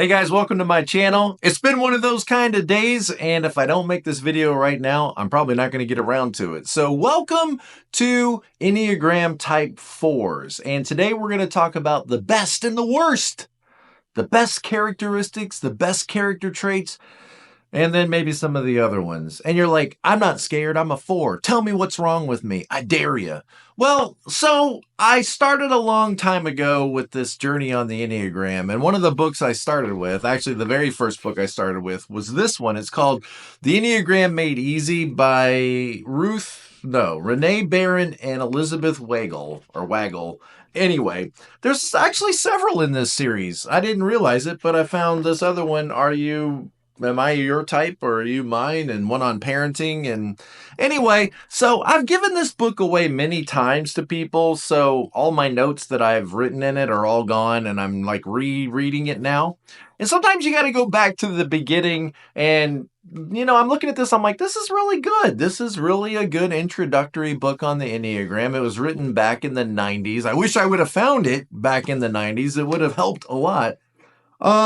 Hey guys, welcome to my channel. It's been one of those kind of days, and if I don't make this video right now, I'm probably not going to get around to it. So welcome to Enneagram Type Fours, and today we're going to talk about the best and the worst, the best characteristics, the best character traits, and then maybe some of the other ones. And you're like, I'm not scared, I'm a 4. Tell me what's wrong with me. I dare you. Well, so I started a long time ago with this journey on the Enneagram. And one of the books I started with, actually the very first book I started with, was this one. It's called The Enneagram Made Easy by Renee Barron and Elizabeth Waggle. Anyway, there's actually several in this series. I didn't realize it, but I found this other one, Am I your type or are you mine? And one on parenting. And anyway, so I've given this book away many times to people. So all my notes that I've written in it are all gone and I'm like rereading it now. And sometimes you got to go back to the beginning and I'm looking at this, I'm like, this is really good. This is really a good introductory book on the Enneagram. It was written back in the 90s. I wish I would have found it back in the 90s. It would have helped a lot.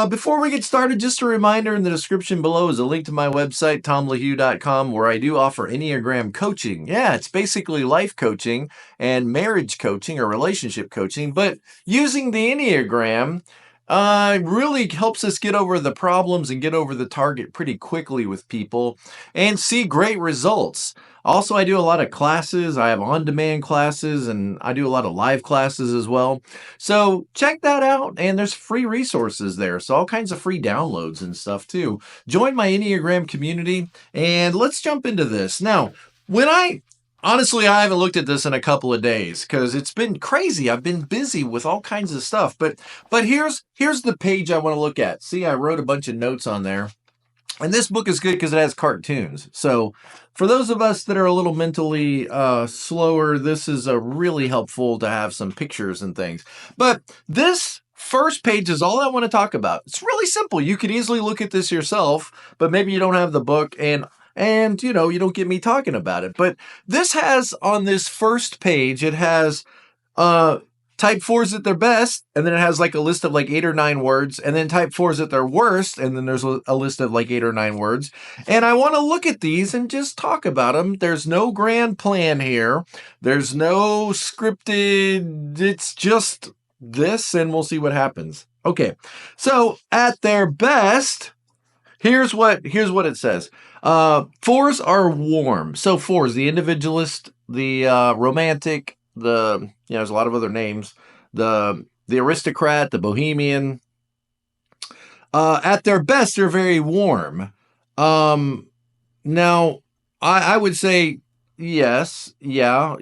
Before we get started, just a reminder, in the description below is a link to my website, tomlahue.com, where I do offer Enneagram coaching. Yeah, it's basically life coaching and marriage coaching or relationship coaching, but using the Enneagram really helps us get over the problems and get over the target pretty quickly with people and see great results. Also, I do a lot of classes. I have on-demand classes and I do a lot of live classes as well. So check that out, and there's free resources there. So all kinds of free downloads and stuff too. Join my Enneagram community and let's jump into this. Now, honestly, I haven't looked at this in a couple of days because it's been crazy. I've been busy with all kinds of stuff. But here's the page I want to look at. See, I wrote a bunch of notes on there. And this book is good because it has cartoons. So for those of us that are a little mentally slower, this is really helpful to have some pictures and things. But this first page is all I want to talk about. It's really simple. You could easily look at this yourself, but maybe you don't have the book and you don't get me talking about it. But this has, on this first page, it has type 4's at their best, and then it has like a list of like 8 or 9 words, and then type 4's at their worst, and then there's a list of like 8 or 9 words. And I want to look at these and just talk about them. There's no grand plan here. There's no scripted. It's just this, and we'll see what happens. Okay, so at their best, here's what it says. 4's are warm. So 4's, the individualist, the romantic, there's a lot of other names, the aristocrat, the bohemian. At their best, they're very warm. Now, I would say yes, yeah,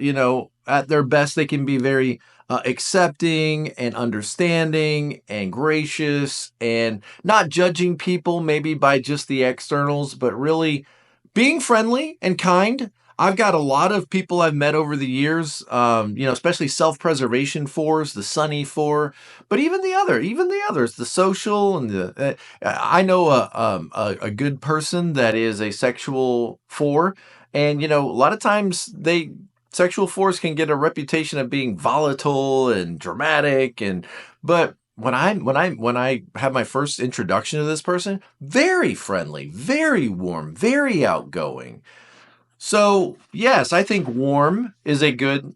at their best, they can be very accepting and understanding and gracious and not judging people maybe by just the externals, but really being friendly and kind. I've got a lot of people I've met over the years, especially self-preservation 4's, the sunny 4, but even the others, the social and I know a good person that is a sexual 4, and a lot of times sexual 4's can get a reputation of being volatile and dramatic, but when I had my first introduction to this person, very friendly, very warm, very outgoing. So yes, I think warm is a good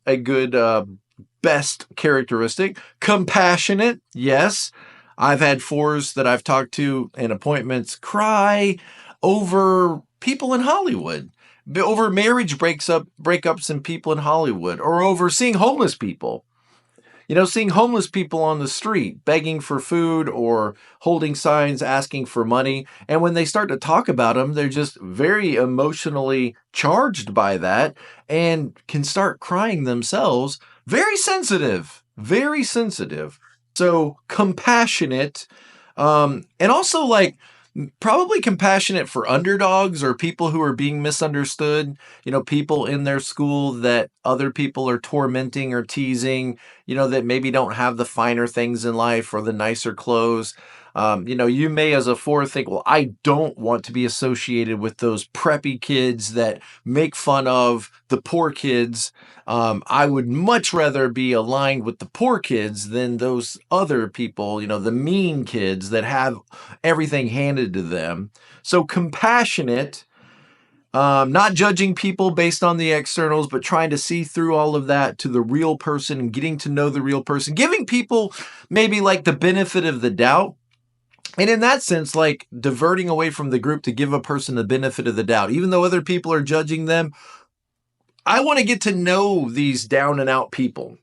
best characteristic. Compassionate, yes. I've had 4's that I've talked to in appointments cry over people in Hollywood, over marriage breakups and people in Hollywood, or over seeing homeless people. Seeing homeless people on the street begging for food or holding signs asking for money. And when they start to talk about them, they're just very emotionally charged by that and can start crying themselves. Very sensitive, very sensitive. So compassionate, and also probably compassionate for underdogs or people who are being misunderstood, people in their school that other people are tormenting or teasing, that maybe don't have the finer things in life or the nicer clothes. You may as a four think, well, I don't want to be associated with those preppy kids that make fun of the poor kids. I would much rather be aligned with the poor kids than those other people, the mean kids that have everything handed to them. So compassionate, not judging people based on the externals, but trying to see through all of that to the real person and getting to know the real person, giving people maybe like the benefit of the doubt. And in that sense, like diverting away from the group to give a person the benefit of the doubt, even though other people are judging them. I want to get to know these down and out people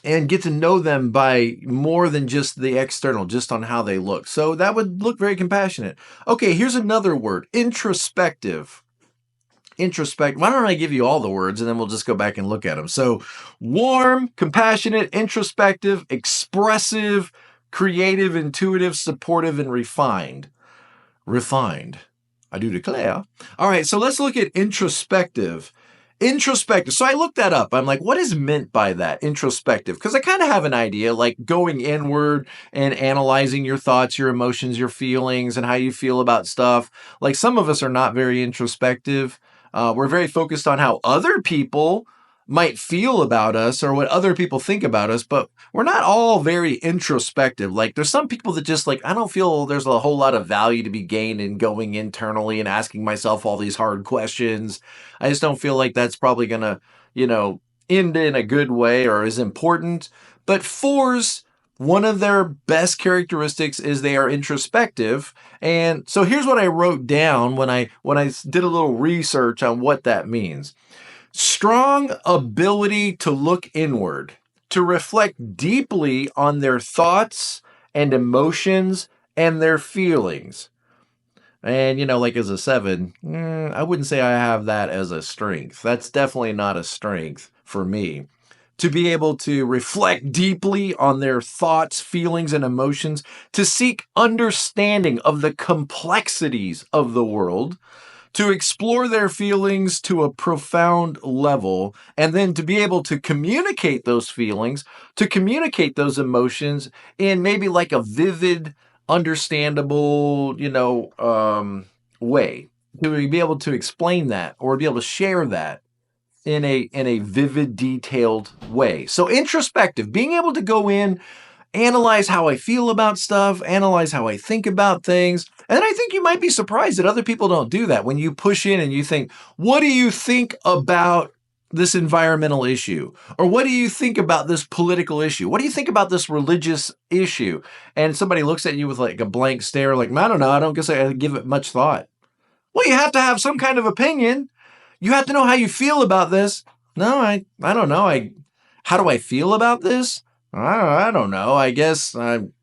and get to know them by more than just the external, just on how they look. So that would look very compassionate. Okay, here's another word, introspective. Introspect. Why don't I give you all the words and then we'll just go back and look at them. So warm, compassionate, introspective, expressive, creative, intuitive, supportive, and refined. Refined. I do declare. All right, so let's look at introspective. Introspective. So I looked that up. I'm like, what is meant by that? Introspective. Because I kind of have an idea, like going inward and analyzing your thoughts, your emotions, your feelings, and how you feel about stuff. Like some of us are not very introspective. We're very focused on how other people might feel about us or what other people think about us, but we're not all very introspective. Like there's some people that just like, I don't feel there's a whole lot of value to be gained in going internally and asking myself all these hard questions. I just don't feel like that's probably going to, end in a good way or is important. But fours, one of their best characteristics is they are introspective. And so here's what I wrote down when I did a little research on what that means. Strong ability to look inward, to reflect deeply on their thoughts and emotions and their feelings. And, like as a 7, I wouldn't say I have that as a strength. That's definitely not a strength for me. To be able to reflect deeply on their thoughts, feelings, and emotions, to seek understanding of the complexities of the world, to explore their feelings to a profound level, and then to be able to communicate those feelings, to communicate those emotions in maybe like a vivid, understandable, way, to be able to explain that or be able to share that in a vivid, detailed way. So introspective, being able to go in, analyze how I feel about stuff, analyze how I think about things. And I think you might be surprised that other people don't do that. When you push in and you think, what do you think about this environmental issue? Or what do you think about this political issue? What do you think about this religious issue? And somebody looks at you with like a blank stare, like, I don't know, I don't guess I give it much thought. Well, you have to have some kind of opinion. You have to know how you feel about this. No, I don't know. How do I feel about this? I don't know. I guess I don't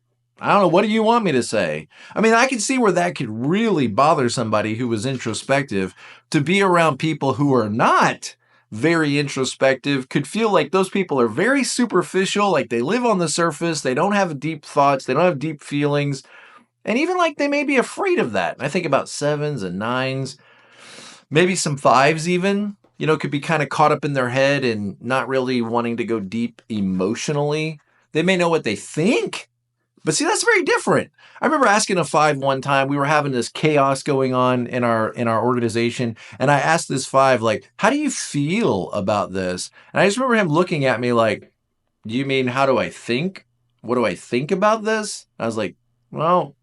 know. What do you want me to say? I mean, I can see where that could really bother somebody who was introspective. To be around people who are not very introspective could feel like those people are very superficial, like they live on the surface. They don't have deep thoughts. They don't have deep feelings. And even like they may be afraid of that. I think about 7s and 9s, maybe some 5s even. Could be kind of caught up in their head and not really wanting to go deep emotionally. They may know what they think, but see, that's very different. I remember asking a 5 one time, we were having this chaos going on in our organization. And I asked this 5, like, how do you feel about this? And I just remember him looking at me like, do you mean, how do I think? What do I think about this? I was like, well,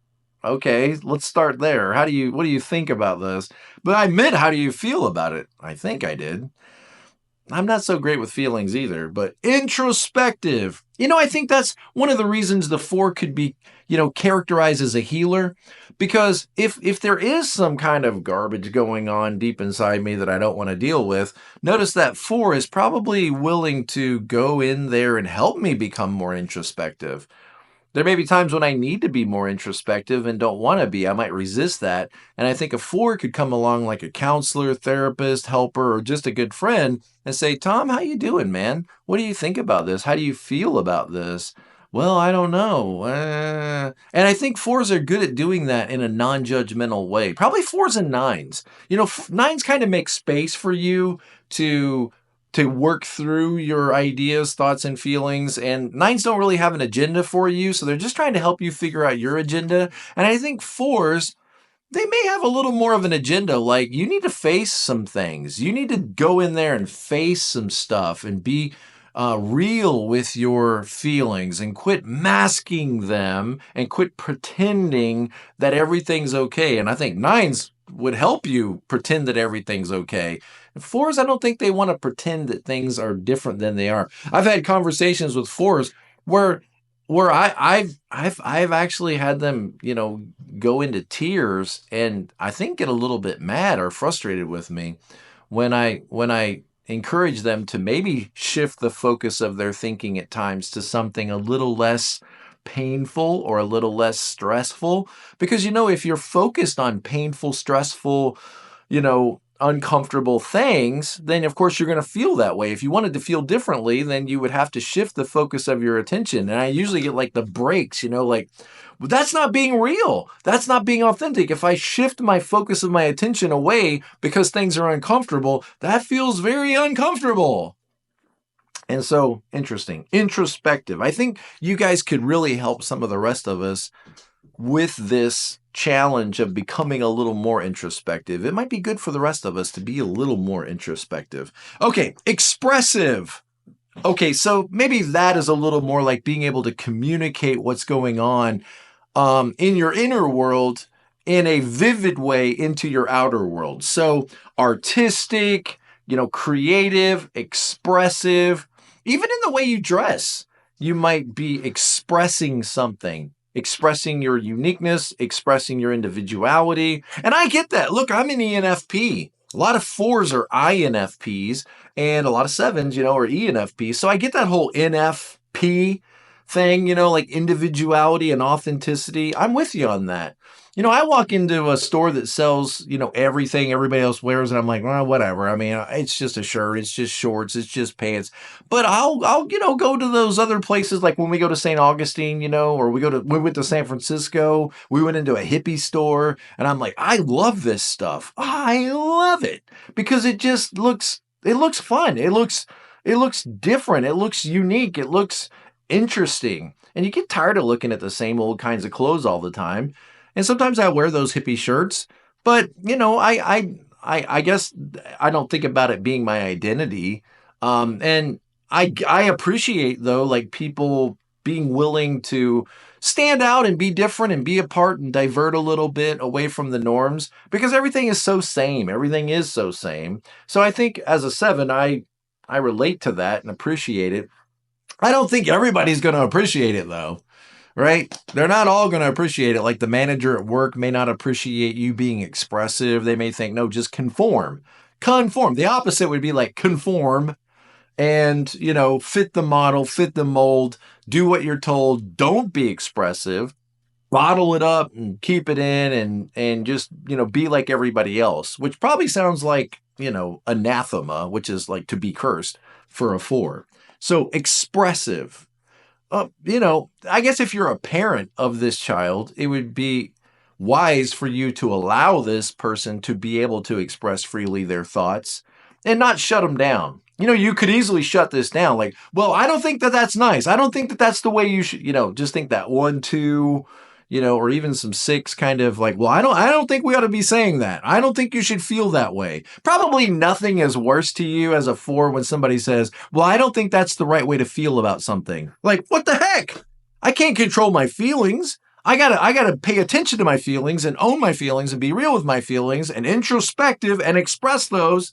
okay, let's start there. What do you think about this? But I meant, how do you feel about it? I think I did. I'm not so great with feelings either, but introspective. I think that's one of the reasons the 4 could be, characterized as a healer. Because if there is some kind of garbage going on deep inside me that I don't want to deal with, notice that 4 is probably willing to go in there and help me become more introspective. There may be times when I need to be more introspective and don't want to be. I might resist that. And I think a 4 could come along like a counselor, therapist, helper, or just a good friend and say, Tom, how you doing, man? What do you think about this? How do you feel about this? Well, I don't know. And I think 4s are good at doing that in a non-judgmental way. Probably 4s and 9s. 9s kind of make space for you to work through your ideas, thoughts, and feelings. And nines don't really have an agenda for you, so they're just trying to help you figure out your agenda. And I think fours, they may have a little more of an agenda. Like, you need to face some things. You need to go in there and face some stuff and be real with your feelings and quit masking them and quit pretending that everything's okay. And I think nines would help you pretend that everything's okay. Fours, I don't think they want to pretend that things are different than they are. I've had conversations with fours where I've actually had them, go into tears and I think get a little bit mad or frustrated with me when I encourage them to maybe shift the focus of their thinking at times to something a little less painful or a little less stressful. Because, if you're focused on painful, stressful, uncomfortable things, then of course you're going to feel that way. If you wanted to feel differently, then you would have to shift the focus of your attention. And I usually get like the breaks, like, well, that's not being real. That's not being authentic. If I shift my focus of my attention away because things are uncomfortable, that feels very uncomfortable. And so, interesting. Introspective. I think you guys could really help some of the rest of us with this challenge of becoming a little more introspective. It might be good for the rest of us to be a little more introspective. Okay, expressive. Okay, so maybe that is a little more like being able to communicate what's going on in your inner world in a vivid way into your outer world. So artistic, creative, expressive, even in the way you dress, you might be expressing something. Expressing your uniqueness, expressing your individuality. And I get that. Look, I'm an ENFP. A lot of fours are INFPs and a lot of sevens, are ENFPs. So I get that whole NFP thing, like individuality and authenticity. I'm with you on that. I walk into a store that sells, everything everybody else wears, and I'm like, well, whatever. I mean, it's just a shirt, it's just shorts, it's just pants. But I'll go to those other places, like when we go to St. Augustine, or we went to San Francisco, we went into a hippie store, and I'm like, I love this stuff. I love it because it looks fun. It looks different. It looks unique. It looks interesting. And you get tired of looking at the same old kinds of clothes all the time. And sometimes I wear those hippie shirts, but I guess I don't think about it being my identity. And I appreciate though, like people being willing to stand out and be different and be apart and divert a little bit away from the norms because everything is so same. Everything is so same. So I think as a seven, I relate to that and appreciate it. I don't think everybody's going to appreciate it though. Right? They're not all going to appreciate it. Like the manager at work may not appreciate you being expressive. They may think, no, just conform. Conform. The opposite would be like conform and, fit the model, fit the mold, do what you're told. Don't be expressive. Bottle it up and keep it in and just, be like everybody else, which probably sounds like, anathema, which is like to be cursed for a four. So expressive. I guess if you're a parent of this child, it would be wise for you to allow this person to be able to express freely their thoughts and not shut them down. You could easily shut this down. Like, well, I don't think that that's nice. I don't think that that's the way you should, just think that 1, 2, or even some 6 kind of like, well, I don't think we ought to be saying that. I don't think you should feel that way. Probably nothing is worse to you as a 4 when somebody says, well, I don't think that's the right way to feel about something. Like, what the heck? I can't control my feelings. I gotta pay attention to my feelings and own my feelings and be real with my feelings and introspective and express those.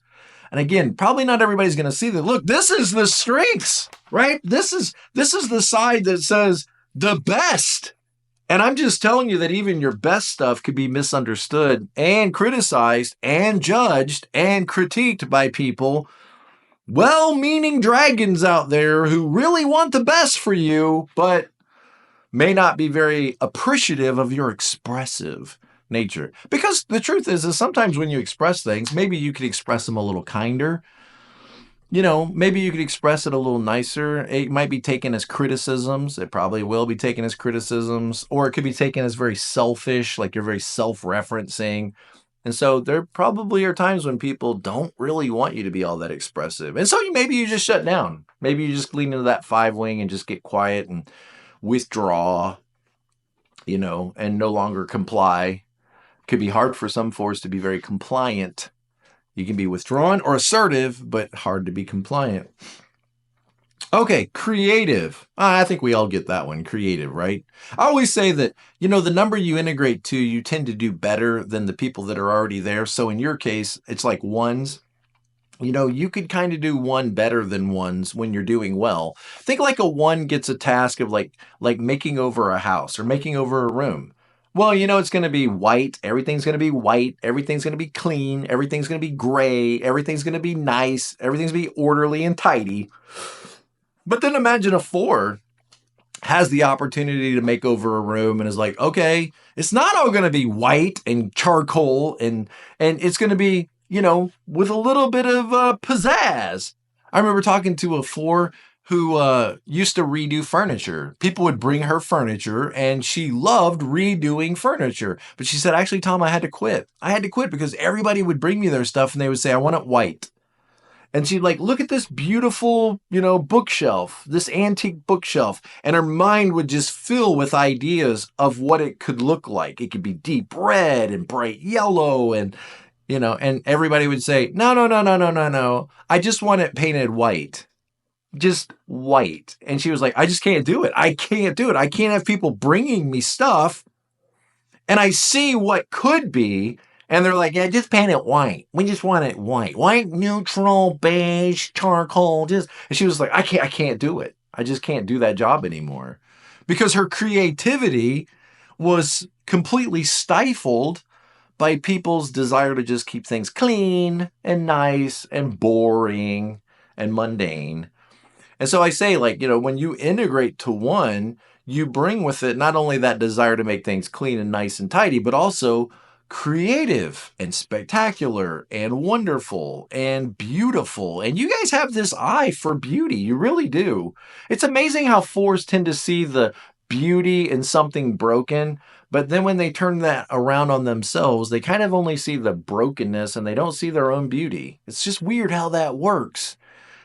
And again, probably not everybody's going to see that. Look, this is the strengths, right? This is the side that says the best. And I'm just telling you that even your best stuff could be misunderstood and criticized and judged and critiqued by people, well-meaning dragons out there who really want the best for you, but may not be very appreciative of your expressive nature. Because the truth is sometimes when you express things, maybe you could express them a little kinder. Maybe you could express it a little nicer. It might be taken as criticisms. It probably will be taken as criticisms. Or it could be taken as very selfish, like you're very self-referencing. And so there probably are times when people don't really want you to be all that expressive. And so maybe you just shut down. Maybe you just lean into that 5 wing and just get quiet and withdraw, and no longer comply. Could be hard for some 4s to be very compliant. You can be withdrawn or assertive, but hard to be compliant. Okay, creative. I think we all get that one, creative, right? I always say that, the number you integrate to, you tend to do better than the people that are already there. So in your case, it's like 1s. You could kind of do 1 better than 1s when you're doing well. Think like a 1 gets a task of like making over a house or making over a room. Well, it's going to be white. Everything's going to be white. Everything's going to be clean. Everything's going to be gray. Everything's going to be nice. Everything's going to be orderly and tidy. But then imagine a 4 has the opportunity to make over a room and is like, okay, it's not all going to be white and charcoal and it's going to be, with a little bit of pizzazz. I remember talking to a 4 who used to redo furniture. People would bring her furniture and she loved redoing furniture. But she said, actually, Tom, I had to quit. I had to quit because everybody would bring me their stuff and they would say, I want it white. And she'd like, look at this beautiful, bookshelf, this antique bookshelf. And her mind would just fill with ideas of what it could look like. It could be deep red and bright yellow and, and everybody would say, no, no, no, no, no, no, no. I just want it painted white. Just white. And she was like, I just can't do it. I can't do it. I can't have people bringing me stuff. And I see what could be. And they're like, yeah, just paint it white. We just want it white. White, neutral, beige, charcoal. And she was like, I can't do it. I just can't do that job anymore. Because her creativity was completely stifled by people's desire to just keep things clean and nice and boring and mundane. And so I say, when you integrate to 1, you bring with it not only that desire to make things clean and nice and tidy, but also creative and spectacular and wonderful and beautiful. And you guys have this eye for beauty. You really do. It's amazing how 4s tend to see the beauty in something broken, but then when they turn that around on themselves, they kind of only see the brokenness and they don't see their own beauty. It's just weird how that works.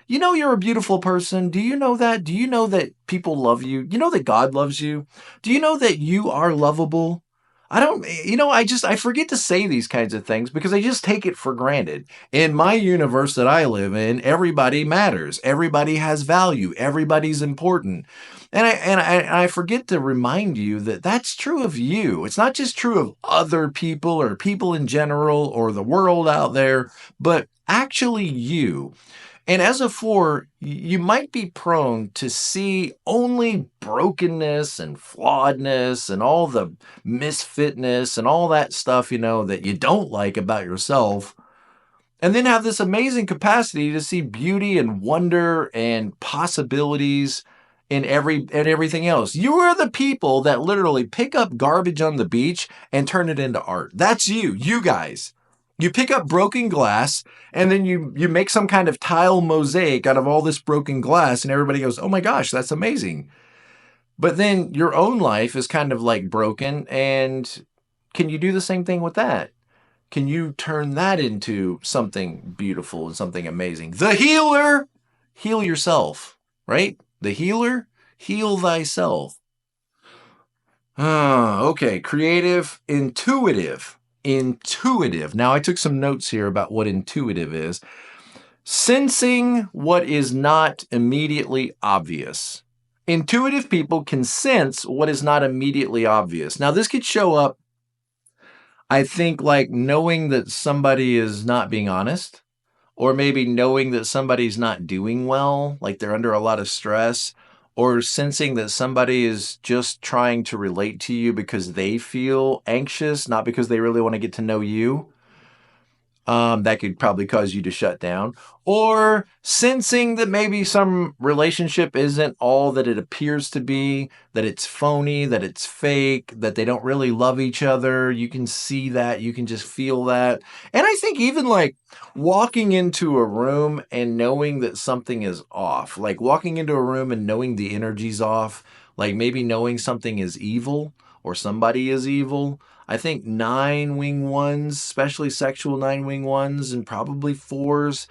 You're a beautiful person. Do you know that? Do you know that people love you? You know that God loves you? Do you know that you are lovable? I forget to say these kinds of things because I just take it for granted. In my universe that I live in, everybody matters. Everybody has value. Everybody's important. And I forget to remind you that that's true of you. It's not just true of other people or people in general or the world out there, but actually you. And as a 4, you might be prone to see only brokenness and flawedness and all the misfitness and all that stuff, that you don't like about yourself. And then have this amazing capacity to see beauty and wonder and possibilities in everything else. You are the people that literally pick up garbage on the beach and turn it into art. That's you guys. You pick up broken glass and then you make some kind of tile mosaic out of all this broken glass and everybody goes, oh my gosh, that's amazing. But then your own life is kind of like broken, and can you do the same thing with that? Can you turn that into something beautiful and something amazing? The healer, heal yourself, right? The healer, heal thyself. Okay, creative, intuitive. Intuitive. Now, I took some notes here about what intuitive is. Sensing what is not immediately obvious. Intuitive people can sense what is not immediately obvious. Now, this could show up, I think, like knowing that somebody is not being honest, or maybe knowing that somebody's not doing well, like they're under a lot of stress, or sensing that somebody is just trying to relate to you because they feel anxious, not because they really want to get to know you. That could probably cause you to shut down. Or sensing that maybe some relationship isn't all that it appears to be, that it's phony, that it's fake, that they don't really love each other. You can see that. You can just feel that. And I think even like walking into a room and knowing that something is off, like walking into a room and knowing the energy's off, like maybe knowing something is evil or somebody is evil. I think 9-wing ones, especially sexual 9-wing ones, and probably 4s.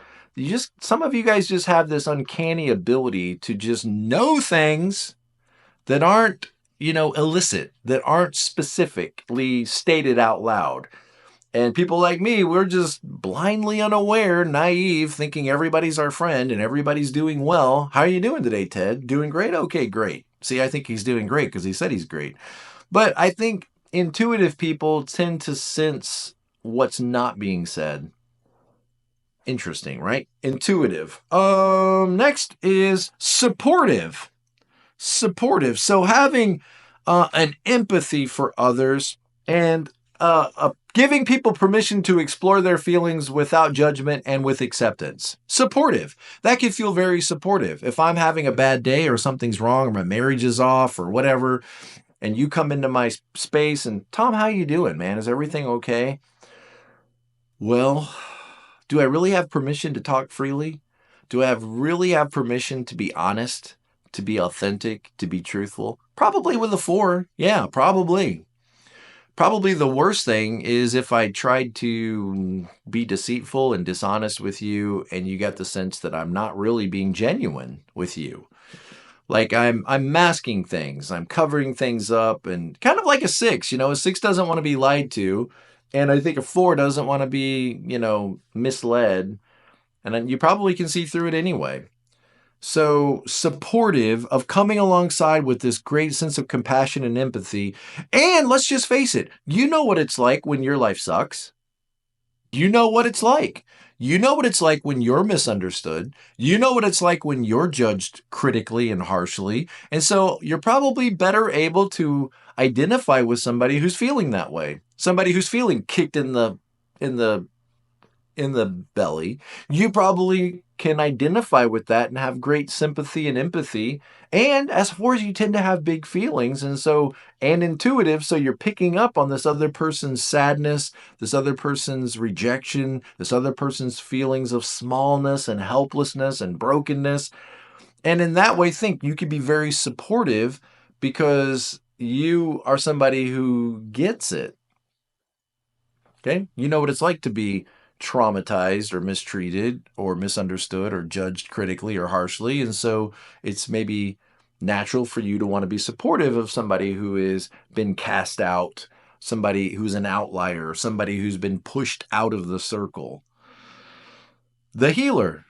Some of you guys just have this uncanny ability to just know things that aren't, illicit, that aren't specifically stated out loud. And people like me, we're just blindly unaware, naive, thinking everybody's our friend and everybody's doing well. How are you doing today, Ted? Doing great? Okay, great. See, I think he's doing great because he said he's great. But I think intuitive people tend to sense what's not being said. Interesting, right? Intuitive. Next is supportive. Supportive. So having an empathy for others and giving people permission to explore their feelings without judgment and with acceptance. Supportive. That can feel very supportive. If I'm having a bad day or something's wrong or my marriage is off or whatever, and you come into my space and, Tom, how you doing, man? Is everything okay? Well, do I really have permission to talk freely? Do I really have permission to be honest, to be authentic, to be truthful? Probably with a 4. Yeah, probably. Probably the worst thing is if I tried to be deceitful and dishonest with you and you got the sense that I'm not really being genuine with you. Like I'm masking things, I'm covering things up, and kind of like a 6, a 6 doesn't want to be lied to, and I think a 4 doesn't want to be, misled, and then you probably can see through it anyway. So supportive of coming alongside with this great sense of compassion and empathy. And let's just face it, you know what it's like when your life sucks. You know what it's like. You know what it's like when you're misunderstood. You know what it's like when you're judged critically and harshly. And so you're probably better able to identify with somebody who's feeling that way. Somebody who's feeling kicked in the belly. You probably can identify with that and have great sympathy and empathy. And as 4s, you tend to have big feelings and intuitive. So you're picking up on this other person's sadness, this other person's rejection, this other person's feelings of smallness and helplessness and brokenness. And in that way, think you could be very supportive because you are somebody who gets it. Okay? You know what it's like to be traumatized or mistreated or misunderstood or judged critically or harshly. And so it's maybe natural for you to want to be supportive of somebody who has been cast out, somebody who's an outlier, somebody who's been pushed out of the circle. The healer.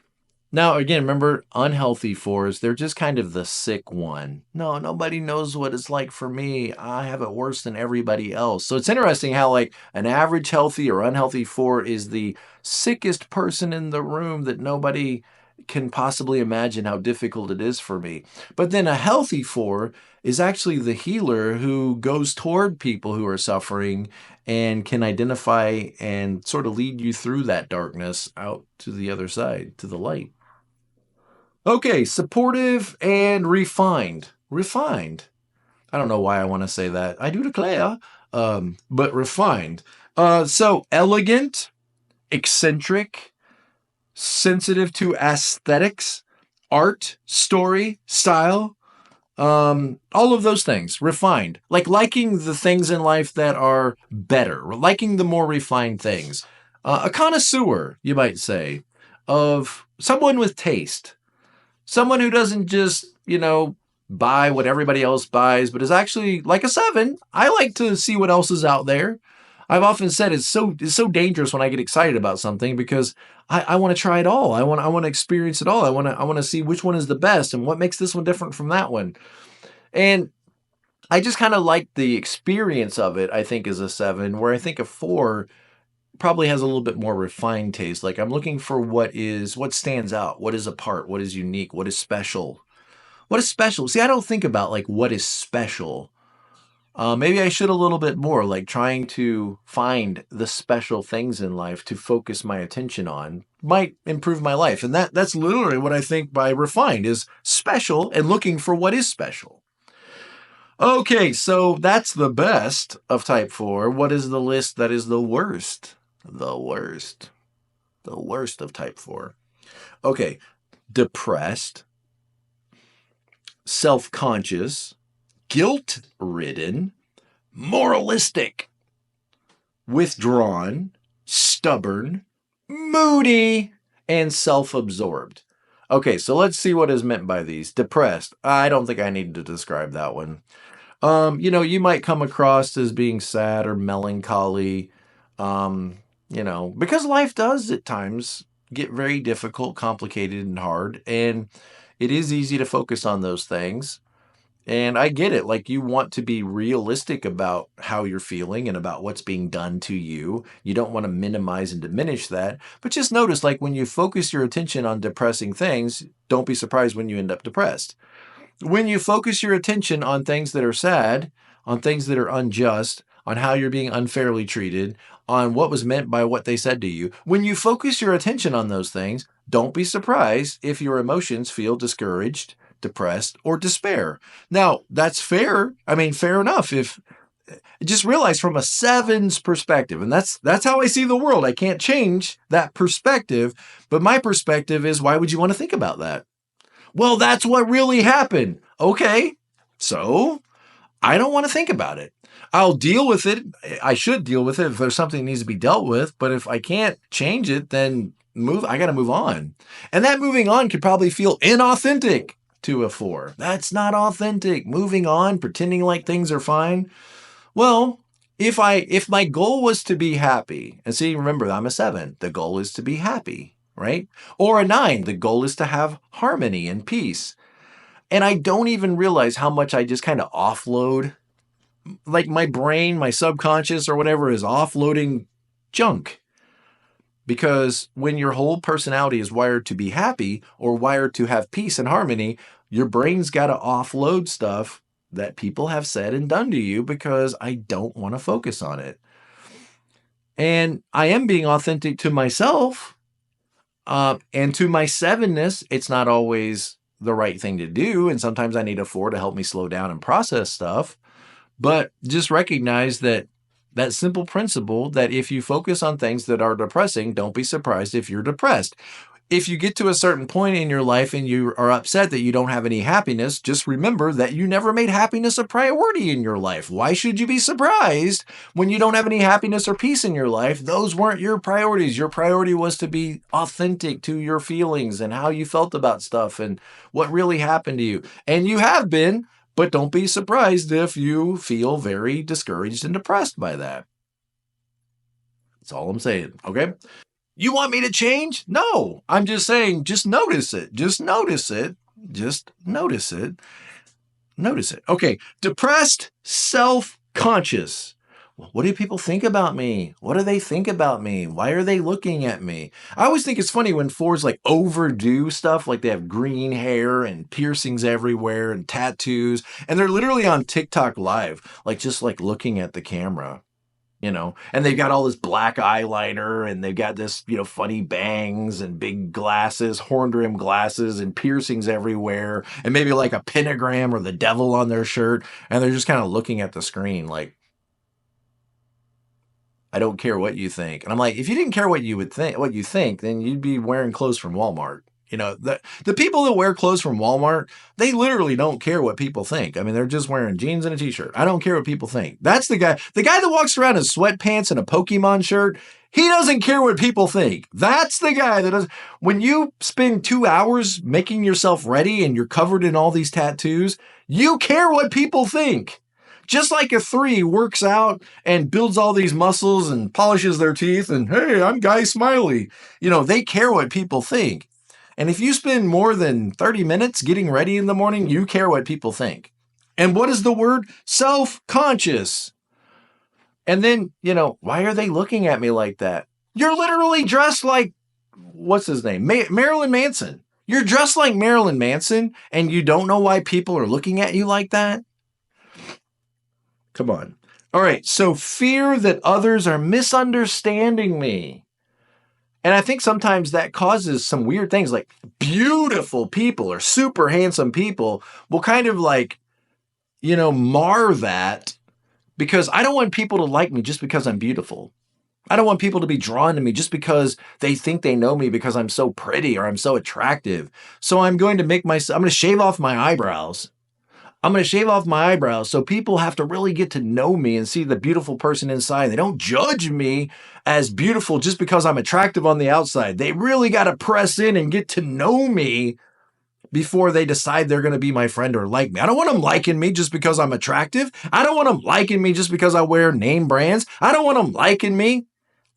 Now, again, remember, unhealthy 4s, they're just kind of the sick one. No, nobody knows what it's like for me. I have it worse than everybody else. So it's interesting how, like, an average healthy or unhealthy 4 is the sickest person in the room that nobody can possibly imagine how difficult it is for me. But then a healthy 4 is actually the healer who goes toward people who are suffering and can identify and sort of lead you through that darkness out to the other side, to the light. Okay, supportive and refined. Refined. I don't know why I want to say that. I do declare, but refined. So elegant, eccentric, sensitive to aesthetics, art, story, style, all of those things. Refined. Like liking the things in life that are better, liking the more refined things. A connoisseur, you might say, of someone with taste. Someone who doesn't just, buy what everybody else buys, but is actually like a 7. I like to see what else is out there. I've often said it's so dangerous when I get excited about something because I want to try it all. I want to experience it all. I want to see which one is the best and what makes this one different from that one. And I just kind of like the experience of it, I think, as a 7, where I think a 4 probably has a little bit more refined taste. Like I'm looking for what stands out, what is apart, what is unique, what is special. What is special? See, I don't think about like what is special. Maybe I should a little bit more, like trying to find the special things in life to focus my attention on might improve my life. And that's literally what I think by refined is special and looking for what is special. Okay, so that's the best of type 4. What is the list that is the worst? The worst. The worst of type 4. Okay, depressed, self-conscious, guilt-ridden, moralistic. withdrawn, stubborn, moody, and self-absorbed. Okay, so let's see what is meant by these. Depressed. I don't think I need to describe that one. You might come across as being sad or melancholy, because life does at times get very difficult, complicated, and hard. And it is easy to focus on those things. And I get it. Like, you want to be realistic about how you're feeling and about what's being done to you. You don't want to minimize and diminish that. But just notice, like, when you focus your attention on depressing things, don't be surprised when you end up depressed. When you focus your attention on things that are sad, on things that are unjust, on how you're being unfairly treated, on what was meant by what they said to you, when you focus your attention on those things, don't be surprised if your emotions feel discouraged, depressed, or despair. Now, that's fair. I mean, fair enough. If just realize from a 7's perspective, and that's how I see the world. I can't change that perspective, but my perspective is, why would you want to think about that? Well, that's what really happened. Okay, so I don't want to think about it. I'll deal with it. I should deal with it if there's something that needs to be dealt with. But if I can't change it, then I got to move on. And that moving on could probably feel inauthentic to a 4. That's not authentic. Moving on, pretending like things are fine. Well, if my goal was to be happy, and see, remember, I'm a 7. The goal is to be happy. Right? Or a 9, the goal is to have harmony and peace. And I don't even realize how much I just kind of offload, like my brain, my subconscious or whatever is offloading junk. Because when your whole personality is wired to be happy or wired to have peace and harmony, your brain's got to offload stuff that people have said and done to you, because I don't want to focus on it. And I am being authentic to myself. And to my 7-ness, it's not always the right thing to do. And sometimes I need a 4 to help me slow down and process stuff. But just recognize that simple principle that if you focus on things that are depressing, don't be surprised if you're depressed. If you get to a certain point in your life and you are upset that you don't have any happiness, just remember that you never made happiness a priority in your life. Why should you be surprised when you don't have any happiness or peace in your life? Those weren't your priorities. Your priority was to be authentic to your feelings and how you felt about stuff and what really happened to you. And you have been, but don't be surprised if you feel very discouraged and depressed by that. That's all I'm saying, okay? You want me to change? No, I'm just saying, just notice it. Just notice it. Just notice it. Notice it. Okay. Depressed, self-conscious. What do people think about me? What do they think about me? Why are they looking at me? I always think it's funny when 4s like overdo stuff, like they have green hair and piercings everywhere and tattoos, and they're literally on TikTok live, like just like looking at the camera. And they've got all this black eyeliner and they've got this, funny bangs and big glasses, horn-rimmed glasses and piercings everywhere and maybe like a pentagram or the devil on their shirt. And they're just kind of looking at the screen like, I don't care what you think. And I'm like, if you didn't care what you think, then you'd be wearing clothes from Walmart. The people that wear clothes from Walmart, they literally don't care what people think. I mean, they're just wearing jeans and a t-shirt. I don't care what people think. That's the guy that walks around in sweatpants and a Pokemon shirt. He doesn't care what people think. That's the guy that does. When you spend 2 hours making yourself ready and you're covered in all these tattoos, you care what people think. Just like a 3 works out and builds all these muscles and polishes their teeth and, hey, I'm Guy Smiley. They care what people think. And if you spend more than 30 minutes getting ready in the morning, you care what people think. And what is the word? Self-conscious. And then, why are they looking at me like that? You're literally dressed like, what's his name? Marilyn Manson. You're dressed like Marilyn Manson and you don't know why people are looking at you like that? Come on. All right. So fear that others are misunderstanding me. And I think sometimes that causes some weird things, like beautiful people or super handsome people will kind of like, mar that, because I don't want people to like me just because I'm beautiful. I don't want people to be drawn to me just because they think they know me because I'm so pretty or I'm so attractive. So I'm going to shave off my eyebrows. I'm going to shave off my eyebrows so people have to really get to know me and see the beautiful person inside. They don't judge me as beautiful just because I'm attractive on the outside. They really got to press in and get to know me before they decide they're going to be my friend or like me. I don't want them liking me just because I'm attractive. I don't want them liking me just because I wear name brands. I don't want them liking me.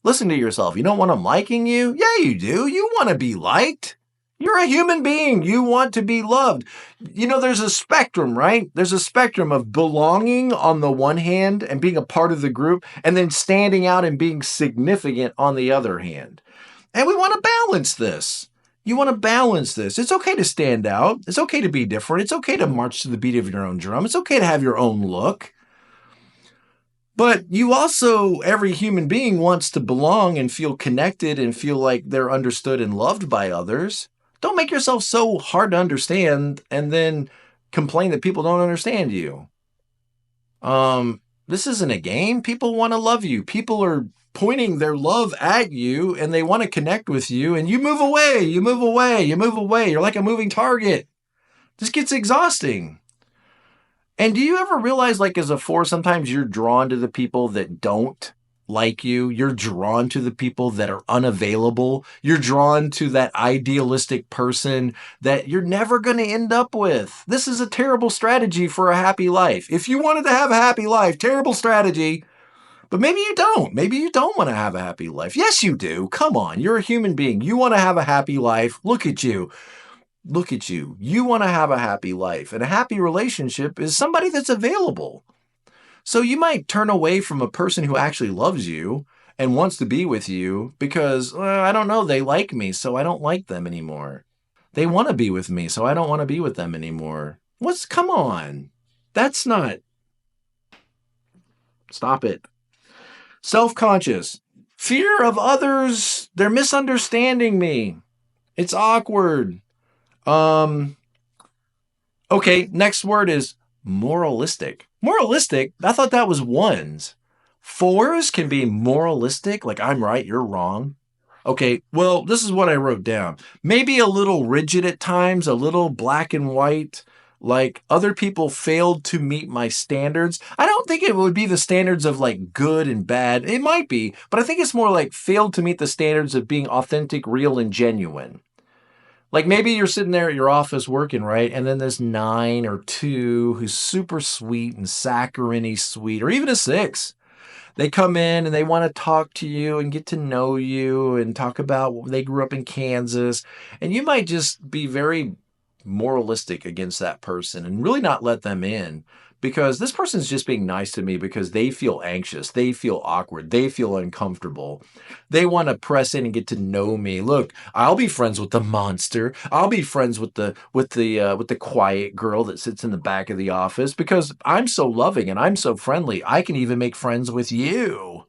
Listen to yourself. You don't want them liking you? Yeah, you do. You want to be liked. You're a human being. You want to be loved. You know, there's a spectrum, right? There's a spectrum of belonging on the one hand and being a part of the group, and then standing out and being significant on the other hand. And we want to balance this. You want to balance this. It's okay to stand out. It's okay to be different. It's okay to march to the beat of your own drum. It's okay to have your own look. But you also, every human being wants to belong and feel connected and feel like they're understood and loved by others. Don't make yourself so hard to understand and then complain that people don't understand you. This isn't a game. People want to love you. People are pointing their love at you and they want to connect with you, and you move away, you move away, you move away. You're like a moving target. This gets exhausting. And do you ever realize, like as a four, sometimes you're drawn to the people that don't like you. You're drawn to the people that are unavailable. You're drawn to that idealistic person that you're never going to end up with. This is a terrible strategy for a happy life. If you wanted to have a happy life, terrible strategy. But maybe you don't. Maybe you don't want to have a happy life. Yes, you do. Come on. You're a human being. You want to have a happy life. Look at you. Look at you. You want to have a happy life. And a happy relationship is somebody that's available. So you might turn away from a person who actually loves you and wants to be with you because, I don't know, they like me, so I don't like them anymore. They want to be with me, so I don't want to be with them anymore. Come on. That's not. Stop it. Self-conscious. Fear of others. They're misunderstanding me. It's awkward. Okay, next word is moralistic. Moralistic, I thought that was ones. Fours can be moralistic, like I'm right, you're wrong. Okay, well, this is what I wrote down. Maybe a little rigid at times, a little black and white, like other people failed to meet my standards. I don't think it would be the standards of like good and bad. It might be, but I think it's more like failed to meet the standards of being authentic, real, and genuine. Like maybe you're sitting there at your office working, right? And then there's 9 or 2 who's super sweet and saccharine-y sweet, or even a 6. They come in and they want to talk to you and get to know you and talk about they grew up in Kansas. And you might just be very moralistic against that person and really not let them in, because this person's just being nice to me because they feel anxious, they feel awkward, they feel uncomfortable. They want to press in and get to know me. Look, I'll be friends with the monster. I'll be friends with the quiet girl that sits in the back of the office because I'm so loving and I'm so friendly. I can even make friends with you.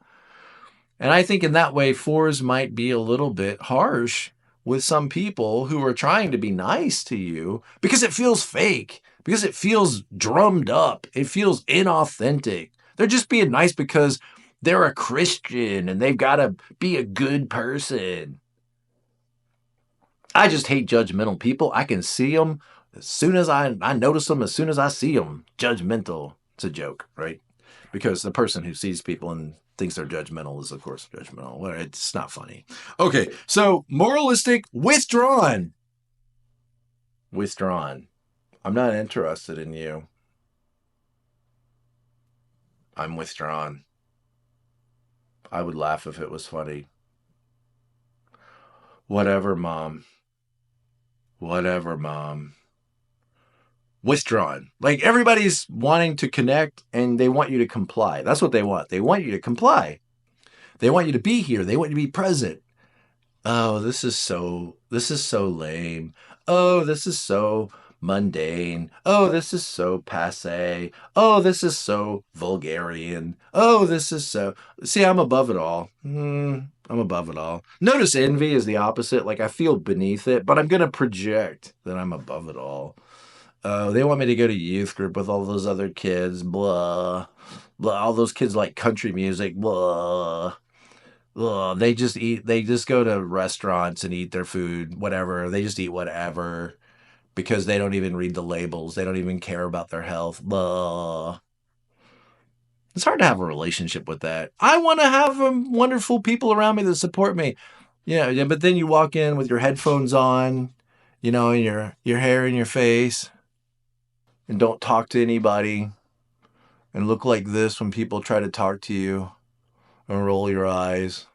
And I think in that way, 4s might be a little bit harsh with some people who are trying to be nice to you because it feels fake, because it feels drummed up. It feels inauthentic. They're just being nice because they're a Christian and they've got to be a good person. I just hate judgmental people. I can see them as soon as I notice them, as soon as I see them. Judgmental. It's a joke, right? Because the person who sees people and thinks they're judgmental is, of course, judgmental. Well, it's not funny. Okay, so moralistic, withdrawn. Withdrawn. I'm not interested in you. I'm withdrawn. I would laugh if it was funny. Whatever, Mom. Whatever, Mom. Withdrawn. Like everybody's wanting to connect and they want you to comply. That's what they want. They want you to comply. They want you to be here. They want you to be present. Oh, this is so lame. Oh, this is so mundane. Oh, this is so passé. Oh, this is so vulgarian. Oh, this is so... See, I'm above it all. I'm above it all. Notice envy is the opposite. Like I feel beneath it, but I'm going to project that I'm above it all. They want me to go to youth group with all those other kids. Blah. Blah. All those kids like country music. Blah. Ugh, they just go to restaurants and eat their food, whatever. They just eat whatever. because they don't even read the labels. They don't even care about their health. Blah. It's hard to have a relationship with that. I want to have wonderful people around me that support me. Yeah, but then you walk in with your headphones on, and your hair in your face, and don't talk to anybody, and look like this when people try to talk to you, and roll your eyes.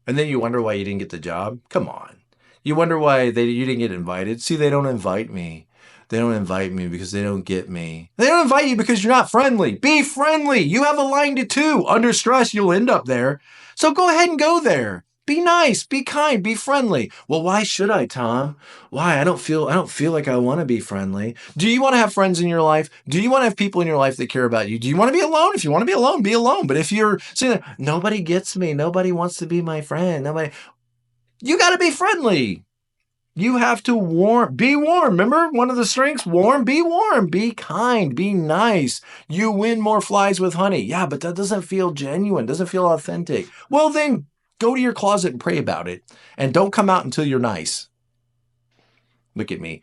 And then you wonder why you didn't get the job? Come on. You wonder why you didn't get invited? See, they don't invite me. They don't invite me because they don't get me. They don't invite you because you're not friendly. Be friendly. You have a line to two. Under stress, you'll end up there. So go ahead and go there. Be nice, be kind, be friendly. Well, why should I, Tom? Why? I don't feel like I want to be friendly. Do you want to have friends in your life? Do you want to have people in your life that care about you? Do you want to be alone? If you want to be alone, be alone. But if you're saying, nobody gets me, nobody wants to be my friend, you got to be friendly. You have to be warm. Remember one of the strengths? Warm, be kind, be nice. You win more flies with honey. Yeah, but that doesn't feel genuine, doesn't feel authentic. Well, then go to your closet and pray about it. And don't come out until you're nice. Look at me.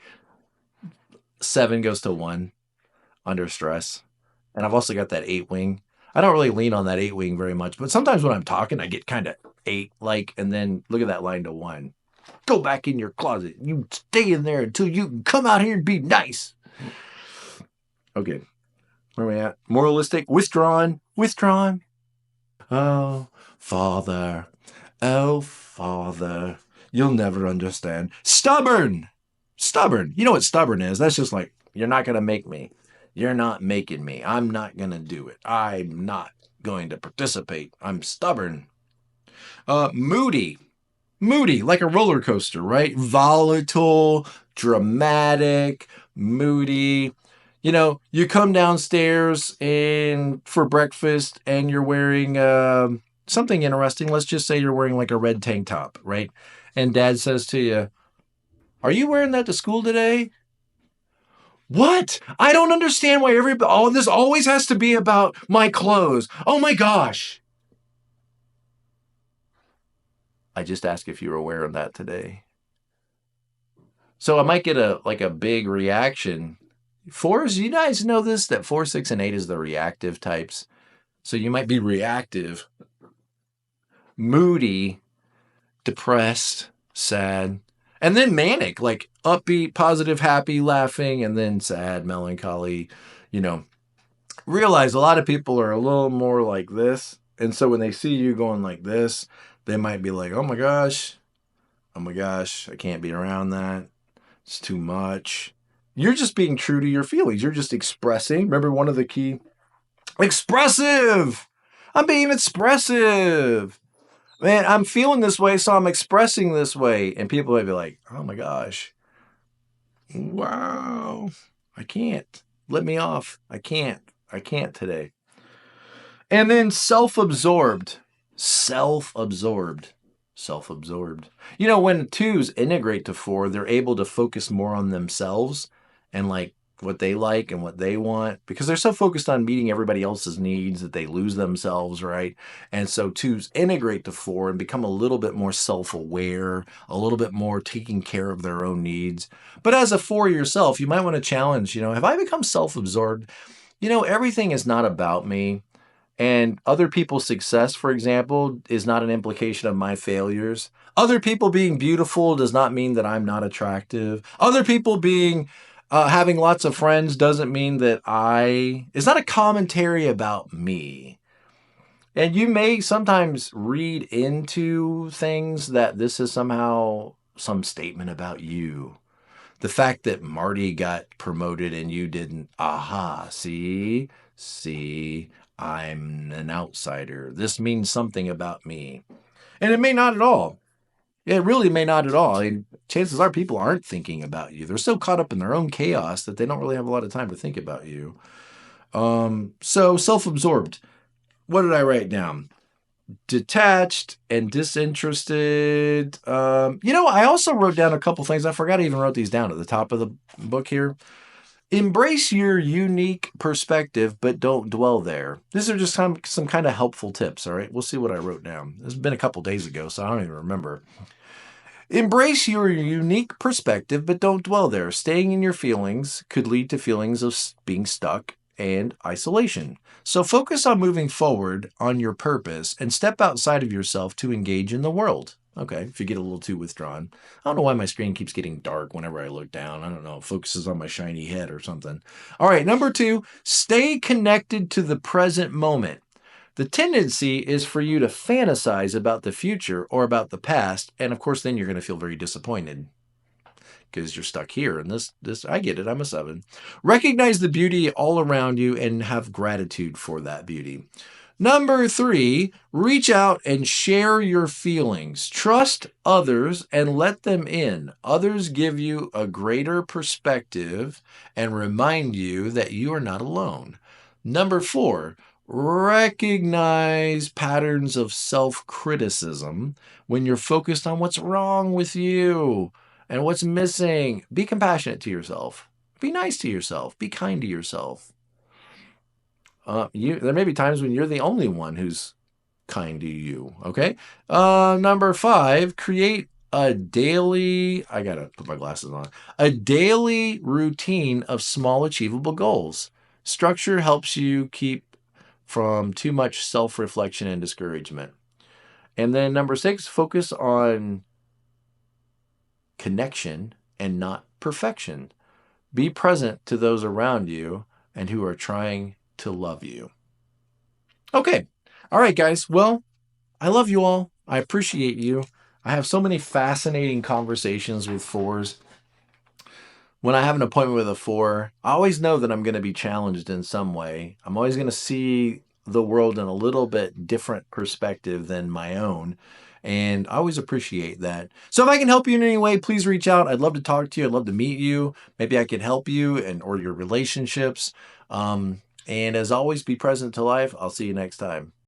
7 goes to 1 under stress. And I've also got that 8 wing. I don't really lean on that 8 wing very much, but sometimes when I'm talking, I get kind of 8-like, and then look at that line to 1. Go back in your closet. You stay in there until you can come out here and be nice. Okay. Where are we at? Moralistic. Withdrawn. Oh, Father. Oh, Father. You'll never understand. Stubborn. You know what stubborn is? That's just like, you're not going to make me. You're not making me. I'm not going to do it. I'm not going to participate. I'm stubborn. Moody, like a roller coaster, right? Volatile, dramatic, moody. You come downstairs for breakfast and you're wearing something interesting. Let's just say you're wearing like a red tank top, right? And Dad says to you, "Are you wearing that to school today?" What? I don't understand why this always has to be about my clothes. Oh my gosh. I just asked if you were wearing that today. So I might get a big reaction. 4's, you guys know this, that 4, 6, and 8 is the reactive types. So you might be reactive, moody, depressed, sad, and then manic, like upbeat, positive, happy, laughing, and then sad, melancholy. Realize a lot of people are a little more like this. And so when they see you going like this, they might be like, oh my gosh, I can't be around that. It's too much. You're just being true to your feelings. You're just expressing. Remember one of the key? Expressive. I'm being expressive. Man, I'm feeling this way, so I'm expressing this way. And people might be like, oh my gosh. Wow. I can't. Let me off. I can't today. And then self-absorbed. When 2s integrate to 4, they're able to focus more on themselves and like what they like and what they want, because they're so focused on meeting everybody else's needs that they lose themselves, right? And so 2s integrate to 4 and become a little bit more self-aware, a little bit more taking care of their own needs. But as a 4 yourself, you might want to challenge, have I become self-absorbed? Everything is not about me. And other people's success, for example, is not an implication of my failures. Other people being beautiful does not mean that I'm not attractive. Other people having lots of friends doesn't mean that it's not a commentary about me. And you may sometimes read into things that this is somehow some statement about you. The fact that Marty got promoted and you didn't, see, I'm an outsider. This means something about me. And it may not at all. It really may not at all. Chances are people aren't thinking about you. They're so caught up in their own chaos that they don't really have a lot of time to think about you. So self-absorbed. What did I write down? Detached and disinterested. I also wrote down a couple things. I forgot I even wrote these down at the top of the book here. Embrace your unique perspective, but don't dwell there. These are just some kind of helpful tips, all right? We'll see what I wrote down. This has been a couple days ago, so I don't even remember. Embrace your unique perspective, but don't dwell there. Staying in your feelings could lead to feelings of being stuck and isolation. So focus on moving forward on your purpose and step outside of yourself to engage in the world. Okay, if you get a little too withdrawn. I don't know why my screen keeps getting dark whenever I look down. I don't know, it focuses on my shiny head or something. All right, number 2, stay connected to the present moment. The tendency is for you to fantasize about the future or about the past, and of course then you're going to feel very disappointed because you're stuck here. And this I get it, I'm a 7. Recognize the beauty all around you and have gratitude for that beauty. Number 3, reach out and share your feelings. Trust others and let them in. Others give you a greater perspective and remind you that you are not alone. Number 4, recognize patterns of self-criticism when you're focused on what's wrong with you and what's missing. Be compassionate to yourself. Be nice to yourself. Be kind to yourself. There may be times when you're the only one who's kind to you, okay? Number 5, create a daily, I gotta put my glasses on, a daily routine of small achievable goals. Structure helps you keep from too much self-reflection and discouragement. And then number 6, focus on connection and not perfection. Be present to those around you and who are trying to love you. Okay. All right, guys. Well, I love you all. I appreciate you. I have so many fascinating conversations with 4s. When I have an appointment with a 4, I always know that I'm going to be challenged in some way. I'm always going to see the world in a little bit different perspective than my own. And I always appreciate that. So if I can help you in any way, please reach out. I'd love to talk to you. I'd love to meet you. Maybe I could help you or your relationships. And as always, be present to life. I'll see you next time.